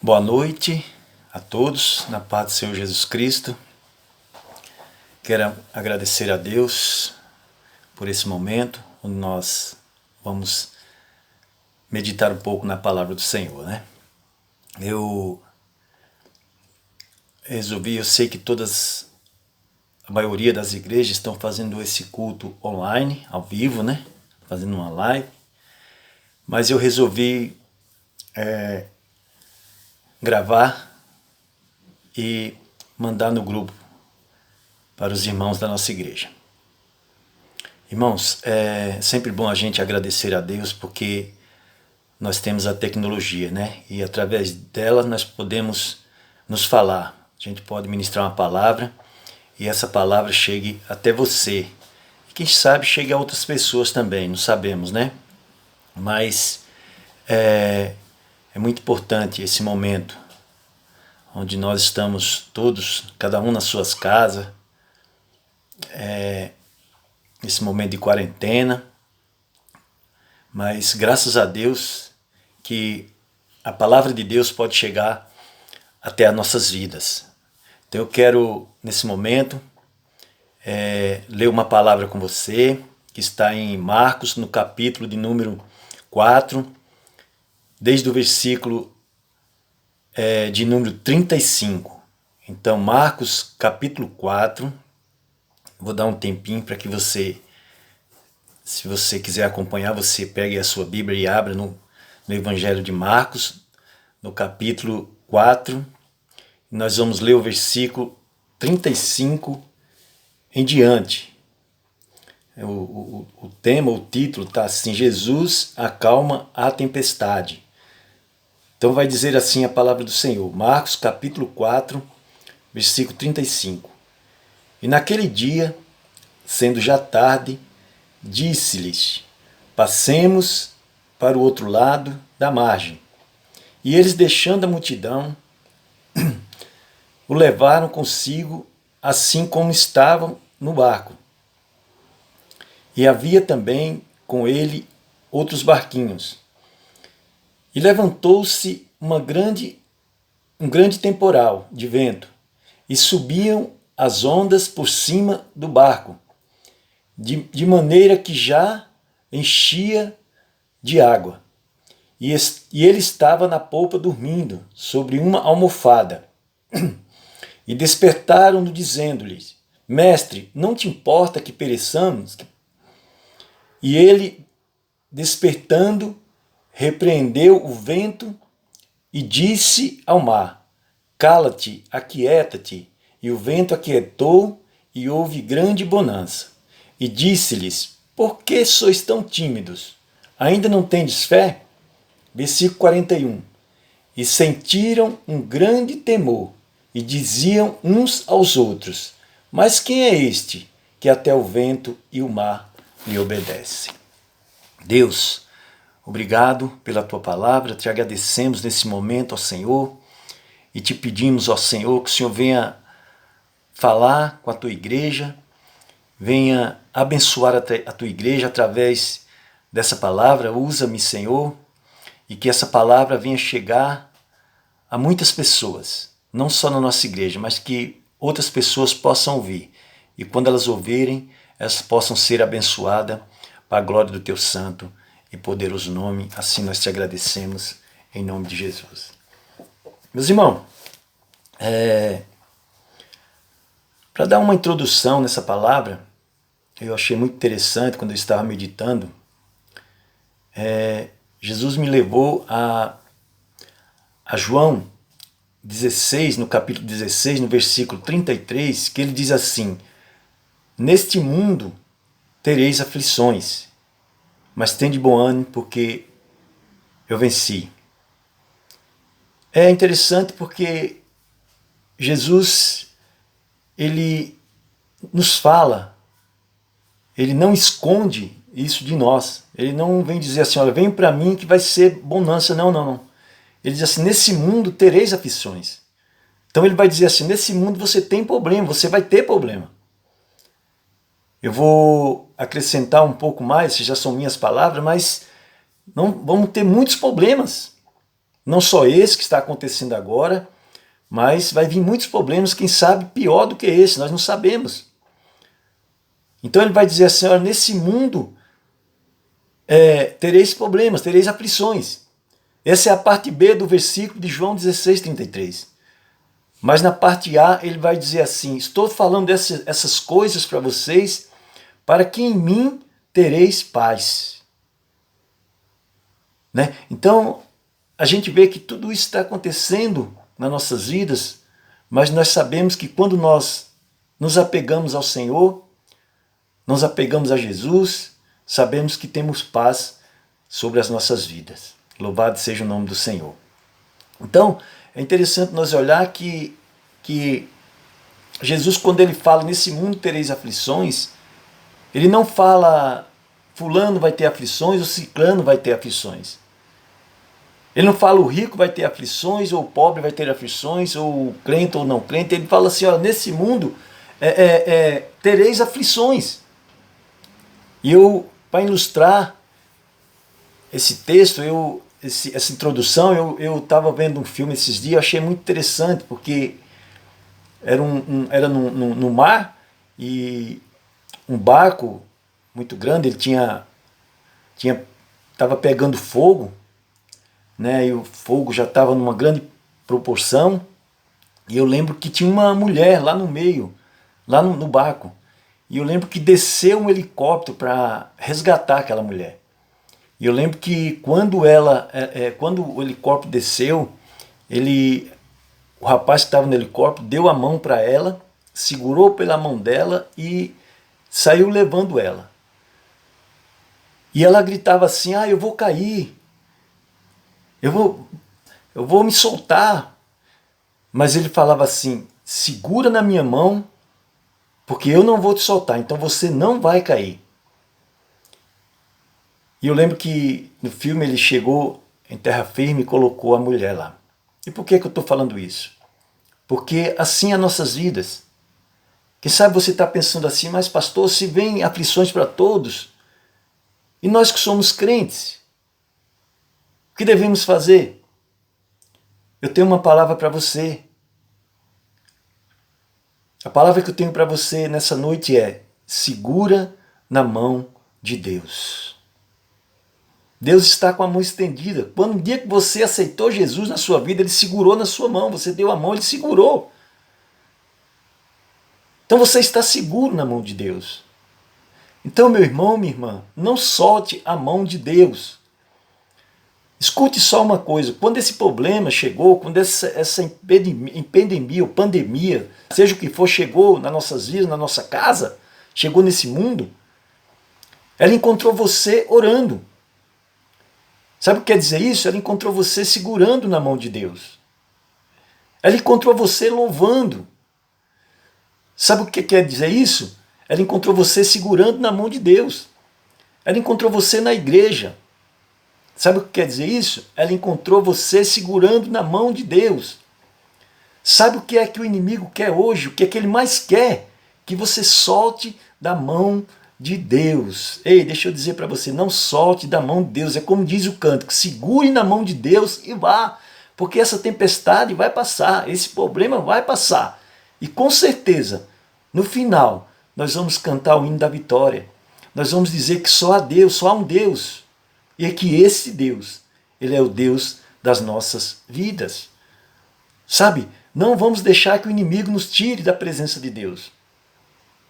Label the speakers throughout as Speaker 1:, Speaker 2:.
Speaker 1: Boa noite a todos, na paz do Senhor Jesus Cristo. Quero agradecer a Deus por esse momento, onde nós vamos meditar um pouco na palavra do Senhor, né? Eu sei que a maioria das igrejas estão fazendo esse culto online, ao vivo, né? Fazendo uma live. Mas eu resolvi gravar e mandar no grupo para os irmãos da nossa igreja. Irmãos, é sempre bom a gente agradecer a Deus porque nós temos a tecnologia, né? E através dela nós podemos nos falar. A gente pode ministrar uma palavra e essa palavra chegue até você. E quem sabe chegue a outras pessoas também, não sabemos, né? Mas é muito importante esse momento onde nós estamos todos, cada um nas suas casas, esse momento de quarentena, mas graças a Deus que a palavra de Deus pode chegar até as nossas vidas. Então eu quero, nesse momento, ler uma palavra com você, que está em Marcos, no capítulo de número 4, desde o versículo de número 35. Então, Marcos, capítulo 4, vou dar um tempinho para que você, se você quiser acompanhar, você pegue a sua Bíblia e abra no Evangelho de Marcos, no capítulo 4. Nós vamos ler o versículo 35 em diante. O tema, o título está assim: Jesus acalma a tempestade. Então vai dizer assim a palavra do Senhor, Marcos capítulo 4, versículo 35. E naquele dia, sendo já tarde, disse-lhes: passemos para o outro lado da margem. E eles, deixando a multidão, o levaram consigo, assim como estavam no barco. E havia também com ele outros barquinhos. E levantou-se um grande temporal de vento, e subiam as ondas por cima do barco, de maneira que já enchia de água. E ele estava na polpa dormindo, sobre uma almofada. E despertaram-no, dizendo-lhe: Mestre, não te importa que pereçamos? E ele, despertando, repreendeu o vento e disse ao mar: Cala-te, aquieta-te. E o vento aquietou, e houve grande bonança. E disse-lhes: Por que sois tão tímidos? Ainda não tendes fé? Versículo 41. E sentiram um grande temor, e diziam uns aos outros: Mas quem é este, que até o vento e o mar lhe obedecem? Deus, obrigado pela tua palavra, te agradecemos nesse momento, ó Senhor, e te pedimos, ó Senhor, que o Senhor venha falar com a tua igreja, venha abençoar a tua igreja através dessa palavra. Usa-me, Senhor, e que essa palavra venha chegar a muitas pessoas, não só na nossa igreja, mas que outras pessoas possam ouvir. E quando elas ouvirem, elas possam ser abençoadas para a glória do teu santo e poderoso nome. Assim nós te agradecemos, em nome de Jesus. Meus irmãos, para dar uma introdução nessa palavra, eu achei muito interessante quando eu estava meditando. Jesus me levou a João 16, no capítulo 16, no versículo 33, que ele diz assim: Neste mundo tereis aflições, mas tende bom ânimo, porque eu venci. É interessante porque Jesus, ele nos fala, ele não esconde isso de nós. Ele não vem dizer assim: olha, vem para mim que vai ser bonança. Não. Ele diz assim: nesse mundo tereis aflições. Então ele vai dizer assim: nesse mundo você tem problema, você vai ter problema. Eu vou acrescentar um pouco mais, já são minhas palavras, mas não vamos ter muitos problemas. Não só esse que está acontecendo agora, mas vai vir muitos problemas, quem sabe pior do que esse, nós não sabemos. Então ele vai dizer assim, olha, nesse mundo tereis problemas, tereis aflições. Essa é a parte B do versículo de João 16:33. Mas na parte A ele vai dizer assim, estou falando essas coisas para vocês, para que em mim tereis paz. Né? Então a gente vê que tudo isso está acontecendo nas nossas vidas, mas nós sabemos que quando nós nos apegamos ao Senhor, nos apegamos a Jesus, sabemos que temos paz sobre as nossas vidas. Louvado seja o nome do Senhor. Então, é interessante nós olhar que Jesus, quando ele fala, nesse mundo tereis aflições, ele não fala, fulano vai ter aflições, ou ciclano vai ter aflições. Ele não fala o rico vai ter aflições, ou o pobre vai ter aflições, ou o crente ou não crente. Ele fala assim, ó, nesse mundo tereis aflições. E eu, para ilustrar esse texto, essa introdução, eu estava vendo um filme esses dias, eu achei muito interessante, porque era no mar, e um barco muito grande, ele estava pegando fogo, né, e o fogo já estava numa grande proporção, e eu lembro que tinha uma mulher lá no meio, lá no barco, e eu lembro que desceu um helicóptero para resgatar aquela mulher. E eu lembro que quando o helicóptero desceu, o rapaz que estava no helicóptero deu a mão para ela, segurou pela mão dela e saiu levando ela. E ela gritava assim, eu vou cair, eu vou me soltar. Mas ele falava assim, segura na minha mão, porque eu não vou te soltar, então você não vai cair. E eu lembro que no filme ele chegou em terra firme e colocou a mulher lá. E por que eu estou falando isso? Porque assim é as nossas vidas. Quem sabe você está pensando assim, mas pastor, se vem aflições para todos, e nós que somos crentes, o que devemos fazer? Eu tenho uma palavra para você. A palavra que eu tenho para você nessa noite é, segura na mão de Deus. Deus está com a mão estendida. Quando um dia que você aceitou Jesus na sua vida, Ele segurou na sua mão. Você deu a mão, Ele segurou. Então você está seguro na mão de Deus. Então, meu irmão, minha irmã, não solte a mão de Deus. Escute só uma coisa. Quando esse problema chegou, quando essa epidemia ou pandemia, seja o que for, chegou nas nossas vidas, na nossa casa, chegou nesse mundo, ela encontrou você orando. Sabe o que quer dizer isso? Ela encontrou você segurando na mão de Deus. Ela encontrou você louvando. Sabe o que quer dizer isso? Ela encontrou você segurando na mão de Deus. Ela encontrou você na igreja. Sabe o que quer dizer isso? Ela encontrou você segurando na mão de Deus. Sabe o que é que o inimigo quer hoje? O que é que ele mais quer? Que você solte da mão de Deus. Ei, deixa eu dizer para você, não solte da mão de Deus. É como diz o cântico, segure na mão de Deus e vá. Porque essa tempestade vai passar, esse problema vai passar. E com certeza, no final, nós vamos cantar o hino da vitória. Nós vamos dizer que só há Deus, só há um Deus. E é que esse Deus, Ele é o Deus das nossas vidas. Sabe, não vamos deixar que o inimigo nos tire da presença de Deus.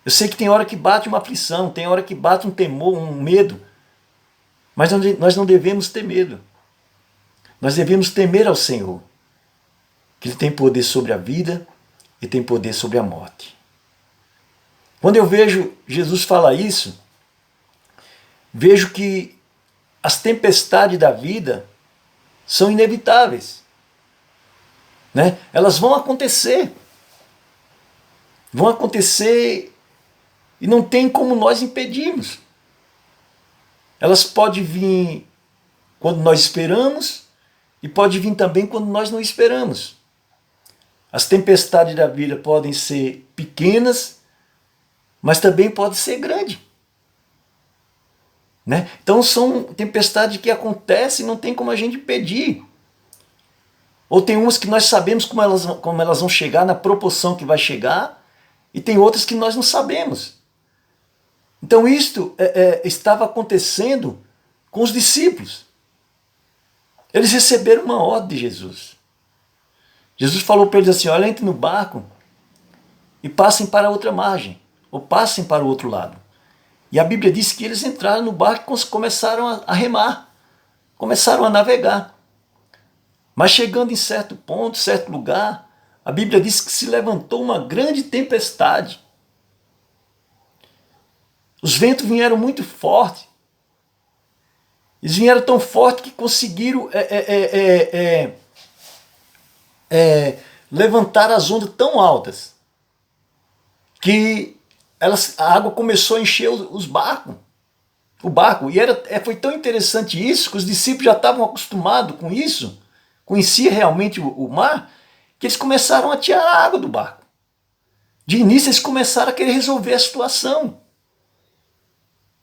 Speaker 1: Eu sei que tem hora que bate uma aflição, tem hora que bate um temor, um medo. Mas nós não devemos ter medo. Nós devemos temer ao Senhor. Que Ele tem poder sobre a vida e tem poder sobre a morte. Quando eu vejo Jesus falar isso, vejo que as tempestades da vida são inevitáveis. Né? Elas vão acontecer. Vão acontecer e não tem como nós impedirmos. Elas podem vir quando nós esperamos e pode vir também quando nós não esperamos. As tempestades da vida podem ser pequenas, mas também podem ser grandes. Né? Então são tempestades que acontecem e não tem como a gente impedir. Ou tem umas que nós sabemos como elas vão chegar, na proporção que vai chegar, e tem outras que nós não sabemos. Então isto estava acontecendo com os discípulos. Eles receberam uma ordem de Jesus. Jesus falou para eles assim: olha, entrem no barco e passem para a outra margem, ou passem para o outro lado. E a Bíblia diz que eles entraram no barco e começaram a remar, começaram a navegar. Mas chegando em certo ponto, certo lugar, a Bíblia diz que se levantou uma grande tempestade. Os ventos vieram muito fortes. Eles vieram tão forte que conseguiram levantar as ondas tão altas que a água começou a encher o barco. E foi tão interessante isso, que os discípulos já estavam acostumados com isso, conheciam realmente o mar, que eles começaram a tirar a água do barco. De início eles começaram a querer resolver a situação.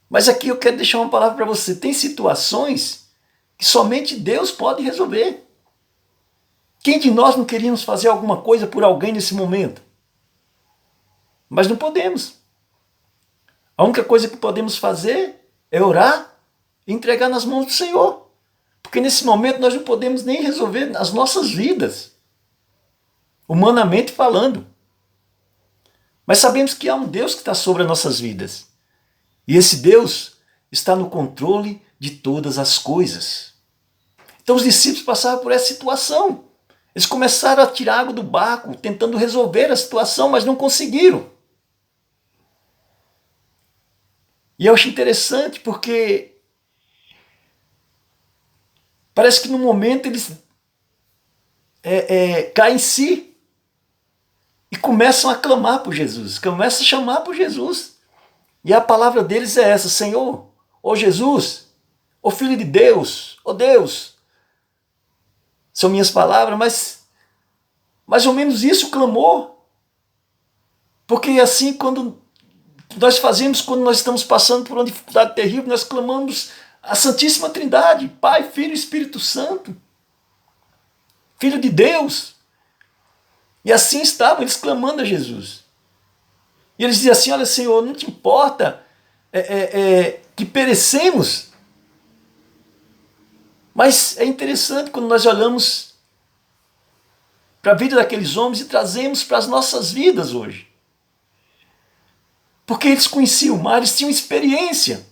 Speaker 1: Mas aqui eu quero deixar uma palavra para você. Tem situações que somente Deus pode resolver. Quem de nós não queríamos fazer alguma coisa por alguém nesse momento? Mas não podemos. A única coisa que podemos fazer é orar e entregar nas mãos do Senhor. Porque nesse momento nós não podemos nem resolver as nossas vidas, humanamente falando. Mas sabemos que há um Deus que está sobre as nossas vidas. E esse Deus está no controle de todas as coisas. Então os discípulos passaram por essa situação. Eles começaram a tirar água do barco, tentando resolver a situação, mas não conseguiram. E eu acho interessante porque parece que no momento eles caem em si e começam a clamar por Jesus, começam a chamar por Jesus. E a palavra deles é essa: Senhor, ó Jesus, ó Filho de Deus, ó Deus. São minhas palavras, mas mais ou menos isso, o clamor. Porque assim, quando nós fazemos, quando nós estamos passando por uma dificuldade terrível, nós clamamos a Santíssima Trindade, Pai, Filho e Espírito Santo, Filho de Deus. E assim estavam eles clamando a Jesus. E eles diziam assim: olha, Senhor, não te importa que perecemos. Mas é interessante quando nós olhamos para a vida daqueles homens e trazemos para as nossas vidas hoje. Porque eles conheciam o mar, eles tinham experiência.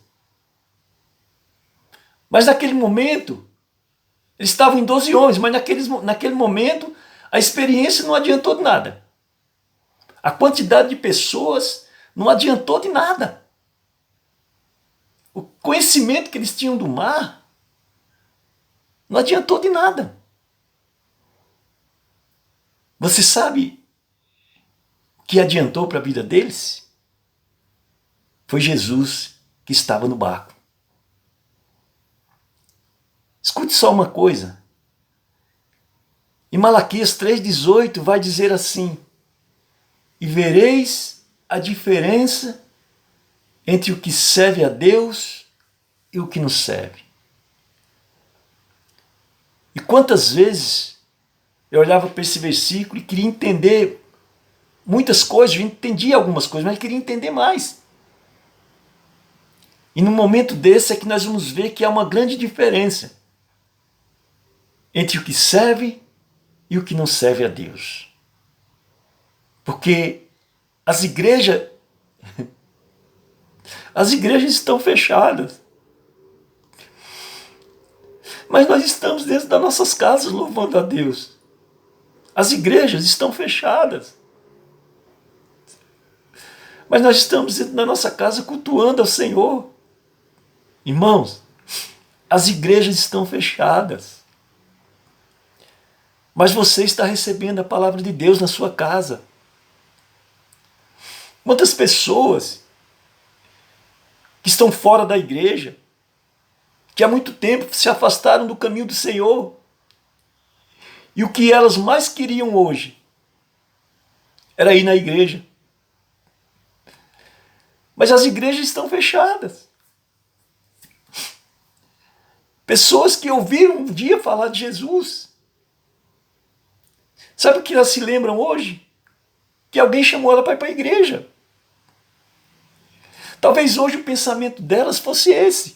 Speaker 1: Mas naquele momento, eles estavam em 12 homens, mas naquele momento a experiência não adiantou de nada. A quantidade de pessoas não adiantou de nada. O conhecimento que eles tinham do mar não adiantou de nada. Você sabe o que adiantou para a vida deles? Foi Jesus que estava no barco. Escute só uma coisa. Em Malaquias 3,18 vai dizer assim: e vereis a diferença entre o que serve a Deus e o que não serve. E quantas vezes eu olhava para esse versículo e queria entender muitas coisas, eu entendia algumas coisas, mas queria entender mais. E no momento desse é que nós vamos ver que há uma grande diferença entre o que serve e o que não serve a Deus. Porque as igrejas estão fechadas. Mas nós estamos dentro das nossas casas louvando a Deus. As igrejas estão fechadas. Mas nós estamos dentro da nossa casa cultuando ao Senhor. Irmãos, as igrejas estão fechadas. Mas você está recebendo a palavra de Deus na sua casa. Quantas pessoas que estão fora da igreja, que há muito tempo se afastaram do caminho do Senhor, e o que elas mais queriam hoje era ir na igreja. Mas as igrejas estão fechadas. Pessoas que ouviram um dia falar de Jesus, Sabe o que elas se lembram hoje? Que alguém chamou ela para ir para a igreja. Talvez hoje o pensamento delas fosse esse.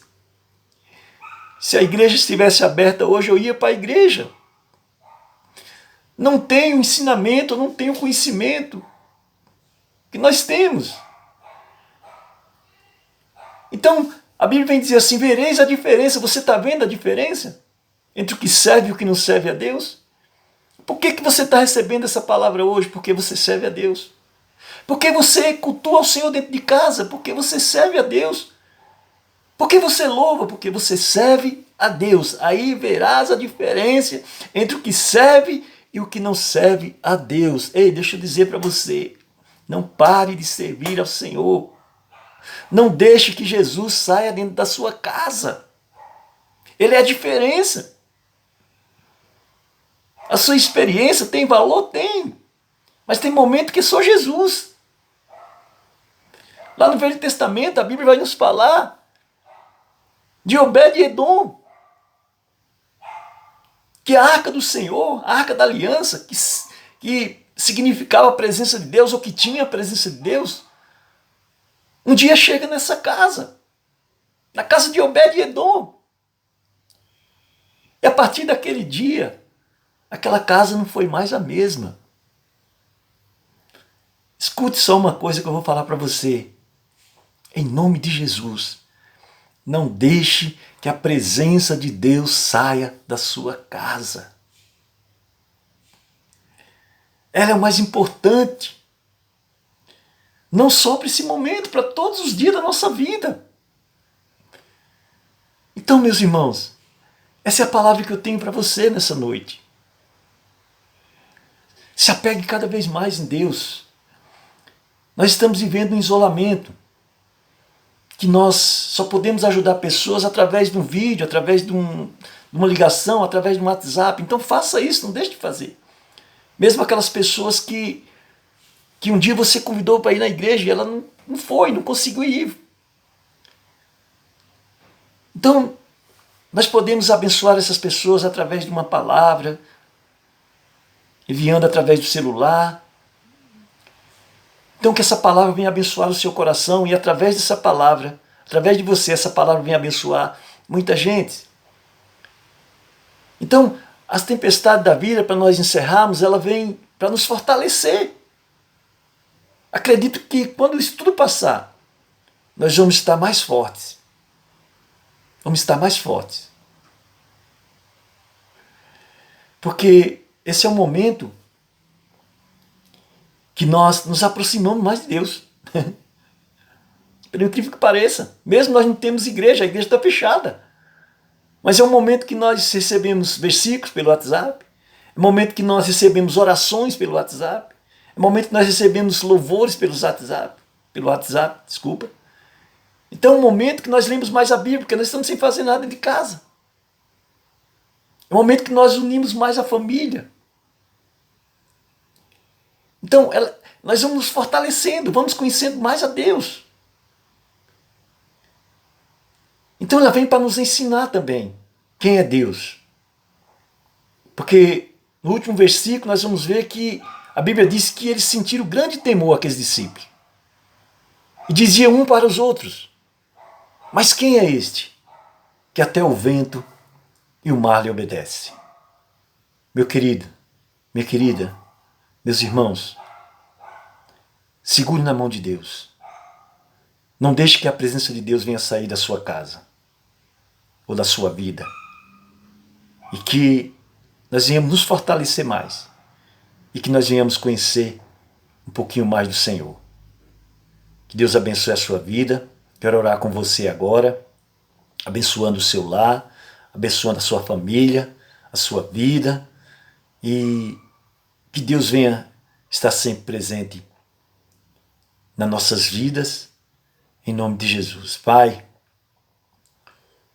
Speaker 1: Se a igreja estivesse aberta hoje, eu ia para a igreja. Não tenho ensinamento, não tenho conhecimento que nós temos. Então, a Bíblia vem dizer assim, vereis a diferença. Você está vendo a diferença entre o que serve e o que não serve a Deus? Por que você está recebendo essa palavra hoje? Porque você serve a Deus. Porque você cultua o Senhor dentro de casa? Porque você serve a Deus. Porque você louva? Porque você serve a Deus. Aí verás a diferença entre o que serve e o que não serve a Deus. Ei, deixa eu dizer para você, não pare de servir ao Senhor. Não deixe que Jesus saia dentro da sua casa. Ele é a diferença. A sua experiência tem valor? Tem. Mas tem momento que é só Jesus. Lá no Velho Testamento, a Bíblia vai nos falar de Obed-Edom, que a arca do Senhor, a arca da aliança, que significava a presença de Deus, ou que tinha a presença de Deus, um dia chega nessa casa, na casa de Obed-Edom. E a partir daquele dia, aquela casa não foi mais a mesma. Escute só uma coisa que eu vou falar para você. Em nome de Jesus, não deixe que a presença de Deus saia da sua casa. Ela é o mais importante. Não só para esse momento, para todos os dias da nossa vida. Então, meus irmãos, essa é a palavra que eu tenho para você nessa noite. Se apegue cada vez mais em Deus. Nós estamos vivendo um isolamento, que nós só podemos ajudar pessoas através de um vídeo, através de uma ligação, através de um WhatsApp. Então faça isso, não deixe de fazer. Mesmo aquelas pessoas que um dia você convidou para ir na igreja e ela não foi, não conseguiu ir. Então, nós podemos abençoar essas pessoas através de uma palavra, enviando através do celular. Então que essa palavra venha abençoar o seu coração e através dessa palavra, através de você, essa palavra venha abençoar muita gente. Então, as tempestades da vida, para nós encerrarmos, ela vem para nos fortalecer. Acredito que quando isso tudo passar, nós vamos estar mais fortes. Vamos estar mais fortes. Porque esse é o momento que nós nos aproximamos mais de Deus. Pelo incrível que pareça. Mesmo nós não temos igreja, a igreja está fechada. Mas é um momento que nós recebemos versículos pelo WhatsApp. É um momento que nós recebemos orações pelo WhatsApp. É um momento que nós recebemos louvores pelo WhatsApp, desculpa. Então é um momento que nós lemos mais a Bíblia, porque nós estamos sem fazer nada de casa. É um momento que nós unimos mais a família. Então, nós vamos nos fortalecendo, vamos conhecendo mais a Deus. Então ela vem para nos ensinar também quem é Deus. Porque no último versículo nós vamos ver que a Bíblia diz que eles sentiram grande temor, aqueles discípulos. E diziam um para os outros, mas quem é este que até o vento e o mar lhe obedece? Meu querido, minha querida, meus irmãos, segure na mão de Deus. Não deixe que a presença de Deus venha sair da sua casa ou da sua vida. E que nós venhamos nos fortalecer mais. E que nós venhamos conhecer um pouquinho mais do Senhor. Que Deus abençoe a sua vida. Quero orar com você agora, abençoando o seu lar, abençoando a sua família, a sua vida. E que Deus venha estar sempre presente nas nossas vidas, em nome de Jesus. Pai,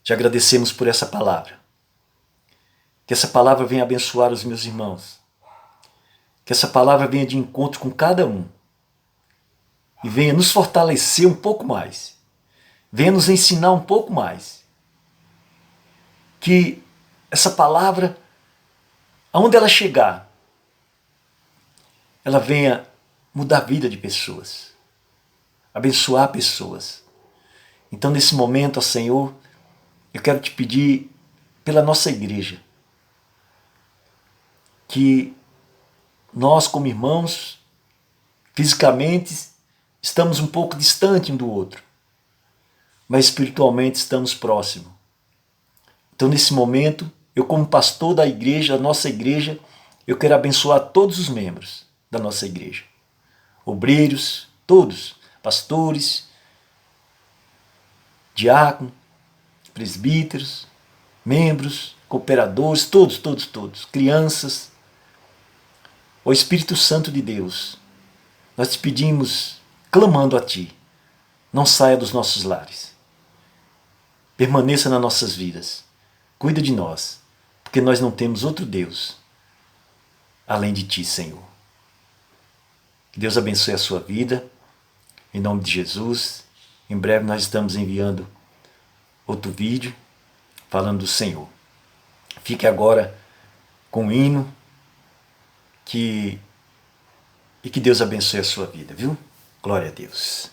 Speaker 1: te agradecemos por essa palavra. Que essa palavra venha abençoar os meus irmãos. Que essa palavra venha de encontro com cada um. E venha nos fortalecer um pouco mais. Venha nos ensinar um pouco mais. Que essa palavra, aonde ela chegar, ela venha mudar a vida de pessoas, abençoar pessoas. Então, nesse momento, ó Senhor, eu quero te pedir pela nossa igreja, que nós, como irmãos, fisicamente estamos um pouco distante um do outro, mas espiritualmente estamos próximos. Então, nesse momento, eu, como pastor da igreja, da nossa igreja, eu quero abençoar todos os membros da nossa igreja. Obreiros, todos, pastores, diáconos, presbíteros, membros, cooperadores, todos, crianças. Ó Espírito Santo de Deus, nós te pedimos, clamando a Ti, não saia dos nossos lares. Permaneça nas nossas vidas. Cuida de nós, porque nós não temos outro Deus além de Ti, Senhor. Que Deus abençoe a sua vida, em nome de Jesus. Em breve nós estamos enviando outro vídeo falando do Senhor. Fique agora com o hino e que Deus abençoe a sua vida, viu? Glória a Deus.